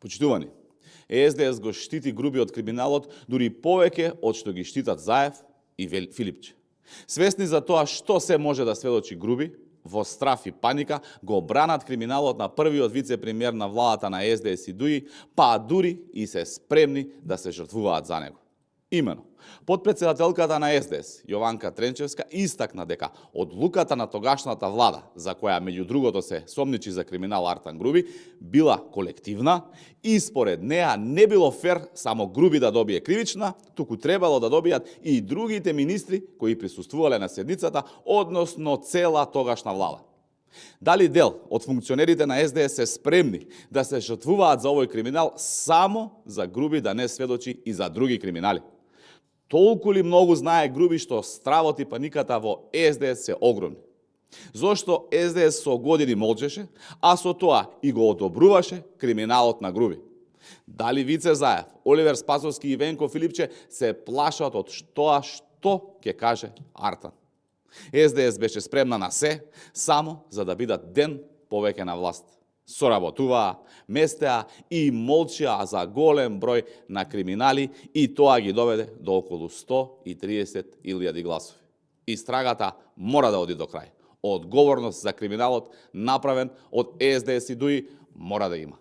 Почитувани, СДС го штити груби од криминалот дури повеќе од што ги штитат Заев и Филипче. Свесни за тоа што се може да сведочи груби, во страф и паника го бранат криминалот на првиот вице-премиер на владата на СДС и ДУИ, па дури и се спремни да се жртвуваат за него. Имено, подпредседателката на СДС, Јованка Тренчевска, истакна дека одлуката на тогашната влада, за која меѓу другото се сомничи за криминал Артан Груби, била колективна и според неа не било фер само Груби да добие кривична, туку требало да добијат и другите министри кои присуствувале на седницата, односно цела тогашна влада. Дали дел од функционерите на СДС се спремни да се жртвуваат за овој криминал само за Груби да не сведочи и за други криминали? Толку ли многу знае Груби што стравот и паниката во СДС се огромни? Зошто СДС со години молчеше, а со тоа и го одобруваше криминалот на Груби? Дали Вице Заев, Оливер Спасовски и Венко Филипче се плашат од тоа што ќе каже Артан? СДС беше спремна на се, само за да бидат ден повеќе на власт. Соработуваа, местеа и молчеа за голем број на криминали и тоа ги доведе до околу 130.000 гласови. Истрагата мора да оди до крај. Одговорност за криминалот направен од СДС и ДУИ мора да има.